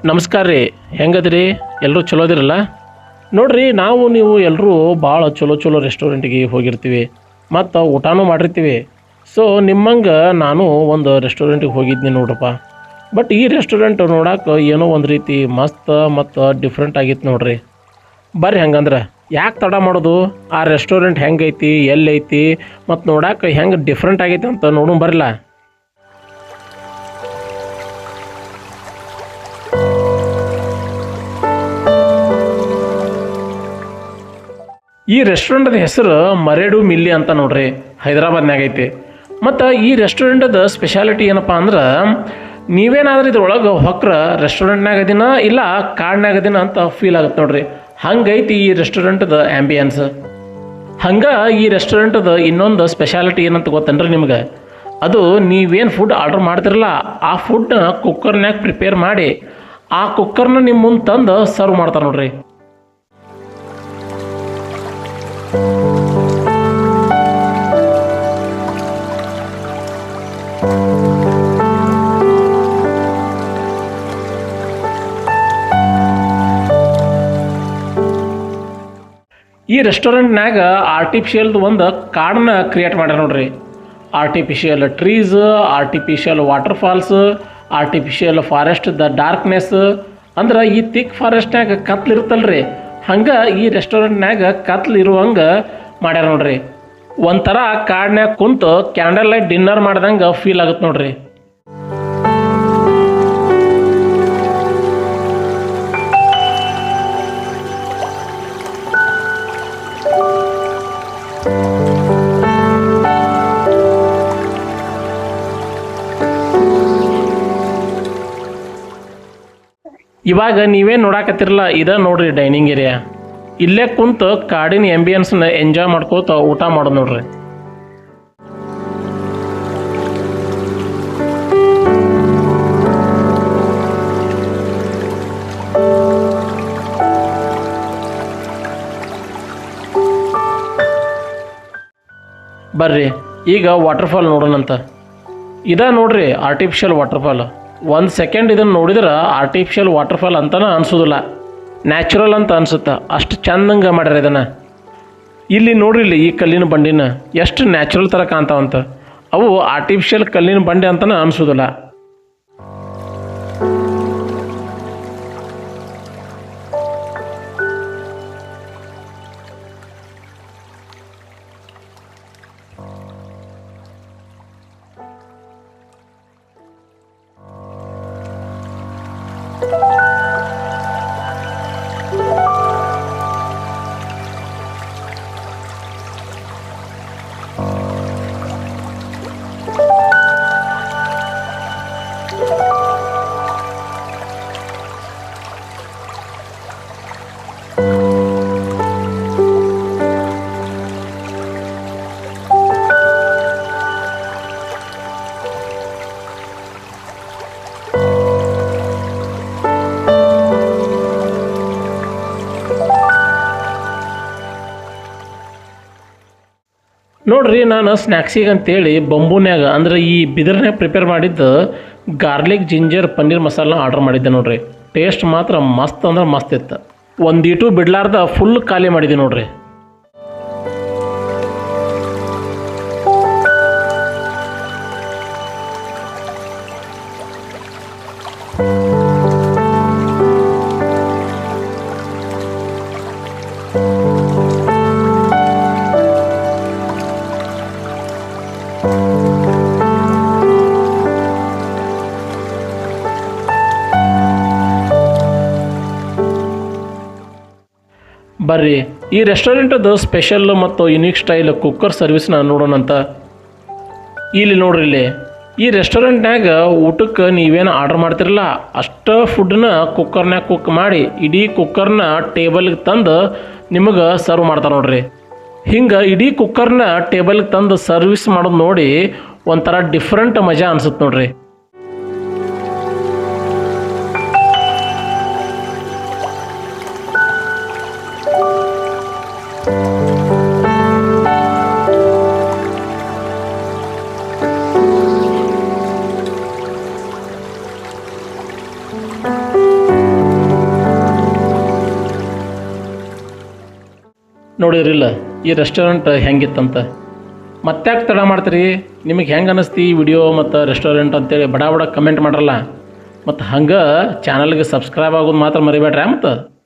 ನಮಸ್ಕಾರ ರೀ. ಹೆಂಗದ್ರಿ? ಎಲ್ಲರೂ ಚಲೋ ಅದಿರಲ್ಲ? ನೋಡ್ರಿ, ನೀವು ಎಲ್ಲರೂ ಭಾಳ ಚಲೋ ರೆಸ್ಟೋರೆಂಟಿಗೆ ಹೋಗಿರ್ತೀವಿ ಮತ್ತು ಊಟನೂ ಮಾಡಿರ್ತೀವಿ. ಸೊ ನಿಮ್ಮಂಗೆ ನಾನು ಒಂದು ರೆಸ್ಟೋರೆಂಟಿಗೆ ಹೋಗಿದ್ನಿ ನೋಡ್ರಪ್ಪ. ಬಟ್ ಈ ರೆಸ್ಟೋರೆಂಟ್ ನೋಡಕ್ಕೆ ಏನೋ ಒಂದು ರೀತಿ ಮಸ್ತ್ ಮತ್ತು ಡಿಫ್ರೆಂಟ್ ಆಗಿತ್ತು ನೋಡ್ರಿ. ಬರ್ರಿ ಹಂಗಂದ್ರೆ ಯಾಕೆ ತಡ ಮಾಡೋದು, ಆ ರೆಸ್ಟೋರೆಂಟ್ ಹೆಂಗೈತಿ, ಎಲ್ಲೈತಿ ಮತ್ತು ನೋಡಕ್ಕೆ ಹೆಂಗೆ ಡಿಫ್ರೆಂಟ್ ಆಗೈತಿ ಅಂತ ನೋಡೋಣ ಬರಲ್ಲ. ಈ ರೆಸ್ಟೋರೆಂಟದ ಹೆಸರು ಮರೇಡು ಮಿಲ್ಲಿ ಅಂತ ನೋಡ್ರಿ, ಹೈದರಾಬಾದ್ನಾಗ ಐತಿ. ಮತ್ತು ಈ ರೆಸ್ಟೋರೆಂಟದ ಸ್ಪೆಷಾಲಿಟಿ ಏನಪ್ಪ ಅಂದ್ರೆ, ನೀವೇನಾದ್ರೂ ಇದ್ರೊಳಗೆ ಹೊಕ್ರ ರೆಸ್ಟೋರೆಂಟ್ನಾಗ ಅದಿನ ಇಲ್ಲ ಕಾಡ್ನಾಗ ಅದಿನ ಅಂತ ಫೀಲ್ ಆಗುತ್ತೆ ನೋಡ್ರಿ. ಹಂಗೈತಿ ಈ ರೆಸ್ಟೋರೆಂಟದ ಆ್ಯಂಬಿಯನ್ಸ್. ಹಂಗೆ ಈ ರೆಸ್ಟೋರೆಂಟದ ಇನ್ನೊಂದು ಸ್ಪೆಷಾಲಿಟಿ ಏನಂತ ಗೊತ್ತೇನ್ರಿ ನಿಮ್ಗೆ? ಅದು ನೀವೇನು ಫುಡ್ ಆರ್ಡ್ರ್ ಮಾಡ್ತಿರಲ್ಲ, ಆ ಫುಡ್ನ ಕುಕ್ಕರ್ನ್ಯಾಗ ಪ್ರಿಪೇರ್ ಮಾಡಿ ಆ ಕುಕ್ಕರ್ನ ನಿಮ್ಮ ಮುಂದೆ ತಂದು ಸರ್ವ್ ಮಾಡ್ತಾರೆ ನೋಡ್ರಿ. ಈ ರೆಸ್ಟೋರೆಂಟ್ನಾಗ ಆರ್ಟಿಫಿಷಿಯಲ್ದು ಒಂದು ಕಾಡನ್ನ ಕ್ರಿಯೇಟ್ ಮಾಡ್ಯಾರ ನೋಡ್ರಿ. Artificial trees, artificial waterfalls, artificial forest the darkness. ಅಂದ್ರೆ ಈ ಥಿಕ್ ಫಾರೆಸ್ಟ್ನಾಗ ಕತ್ಲು ಇರುತ್ತಲ್ರಿ, ಹಂಗೆ ಈ ರೆಸ್ಟೋರೆಂಟ್ನಾಗ ಕತ್ಲು ಇರುವಂಗೆ ಮಾಡ್ಯಾರ ನೋಡ್ರಿ. ಒಂಥರ ಕಾಡ್ನ್ಯಾಗ ಕುಂತು ಕ್ಯಾಂಡಲ್ ಲೈಟ್ ಡಿನ್ನರ್ ಮಾಡ್ದಂಗೆ ಫೀಲ್ ಆಗುತ್ತೆ ನೋಡ್ರಿ. ಇವಾಗ ನೀವೇ ನೋಡಾಕತ್ತಿರಲ್ಲ, ಇದ ನೋಡ್ರಿ ಡೈನಿಂಗ್ ಏರಿಯಾ. ಇಲ್ಲೇ ಕುಂತು ಕಾಡಿನ ಆ್ಯಂಬಿಯನ್ಸ್ನ ಎಂಜಾಯ್ ಮಾಡ್ಕೋತ ಊಟ ಮಾಡೋದು ನೋಡ್ರಿ. ಬರ್ರಿ ಈಗ ವಾಟರ್ಫಾಲ್ ನೋಡೋಣಂತ. ಇದ ನೋಡ್ರಿ ಆರ್ಟಿಫಿಷಿಯಲ್ ವಾಟರ್ಫಾಲ್. ಒಂದು ಸೆಕೆಂಡ್ ಇದನ್ನು ನೋಡಿದ್ರೆ ಆರ್ಟಿಫಿಷಿಯಲ್ ವಾಟರ್ಫಾಲ್ ಅಂತನ ಅನಿಸೋದಿಲ್ಲ, ನ್ಯಾಚುರಲ್ ಅಂತ ಅನಿಸುತ್ತೆ. ಅಷ್ಟು ಚಂದಂಗೆ ಮಾಡ್ಯಾರ ಇದನ್ನು. ಇಲ್ಲಿ ನೋಡ್ರಿ, ಇಲ್ಲಿ ಈ ಕಲ್ಲಿನ ಬಂಡಿನ ಎಷ್ಟು ನ್ಯಾಚುರಲ್ ಥರ ಕಾಣ್ತಾವಂತ. ಅವು ಆರ್ಟಿಫಿಷಿಯಲ್ ಕಲ್ಲಿನ ಬಂಡೆ ಅಂತನ ಅನಿಸೋದಿಲ್ಲ. ನೋಡ್ರಿ, ನಾನು ಸ್ನ್ಯಾಕ್ಸಿಗೆ ಅಂತೇಳಿ ಬಂಬೂನ್ಯಾಗ ಅಂದ್ರೆ ಈ ಬಿದಿರ್ನ್ಯಾಗ ಪ್ರಿಪೇರ್ ಮಾಡಿದ್ದು garlic ginger paneer masala order ಮಾಡಿದ್ದೆ ನೋಡ್ರಿ. ಟೇಸ್ಟ್ ಮಾತ್ರ ಮಸ್ತ್ ಅಂದ್ರೆ ಮಸ್ತ್ ಇತ್ತು. ಒಂದೀಟು ಬಿಡ್ಲಾರ್ದ ಫುಲ್ ಖಾಲಿ ಮಾಡಿದ್ದೆ ನೋಡ್ರಿ. ಬರ್ರಿ ಈ ರೆಸ್ಟೋರೆಂಟದು ಸ್ಪೆಷಲ್ ಮತ್ತು ಯುನೀಕ್ ಸ್ಟೈಲ್ ಕುಕ್ಕರ್ ಸರ್ವಿಸ್ನ ನೋಡೋಣಂತ. ಇಲ್ಲಿ ನೋಡ್ರಿ, ಇಲ್ಲಿ ಈ ರೆಸ್ಟೋರೆಂಟ್ನಾಗ ಊಟಕ್ಕೆ ನೀವೇನು ಆರ್ಡ್ರ್ ಮಾಡ್ತಿರಲ್ಲ ಅಷ್ಟು ಫುಡ್ನ ಕುಕ್ಕರ್ನಾಗ ಕುಕ್ ಮಾಡಿ ಇಡೀ ಕುಕ್ಕರ್ನ ಟೇಬಲ್ಗೆ ತಂದು ನಿಮಗೆ ಸರ್ವ್ ಮಾಡ್ತಾರೆ ನೋಡ್ರಿ. ಹಿಂಗೆ ಇಡೀ ಕುಕ್ಕರ್ನ ಟೇಬಲ್ಗೆ ತಂದು ಸರ್ವಿಸ್ ಮಾಡೋದು ನೋಡಿ ಒಂಥರ ಡಿಫ್ರೆಂಟ್ ಮಜಾ ಅನ್ಸುತ್ತೆ ನೋಡ್ರಿ. ನೋಡಿದ್ರಿಲ್ಲ ಈ ರೆಸ್ಟೋರೆಂಟ್ ಹೆಂಗಿತ್ತಂತ. ಮತ್ತ್ಯಾಕೆ ತಡ ಮಾಡ್ತೀರಿ? ನಿಮಗೆ ಹೆಂಗೆ ಅನ್ನಿಸ್ತಿ ಈ ವಿಡಿಯೋ ಮತ್ತು ರೆಸ್ಟೋರೆಂಟ್ ಅಂತೇಳಿ ಬಡ ಕಮೆಂಟ್ ಮಾಡ್ರಲ್ಲ. ಮತ್ತು ಹಂಗೆ ಚಾನಲ್ಗೆ ಸಬ್ಸ್ಕ್ರೈಬ್ ಆಗೋದು ಮಾತ್ರ ಮರಿಬೇಡ್ರಿ ಮತ್ತು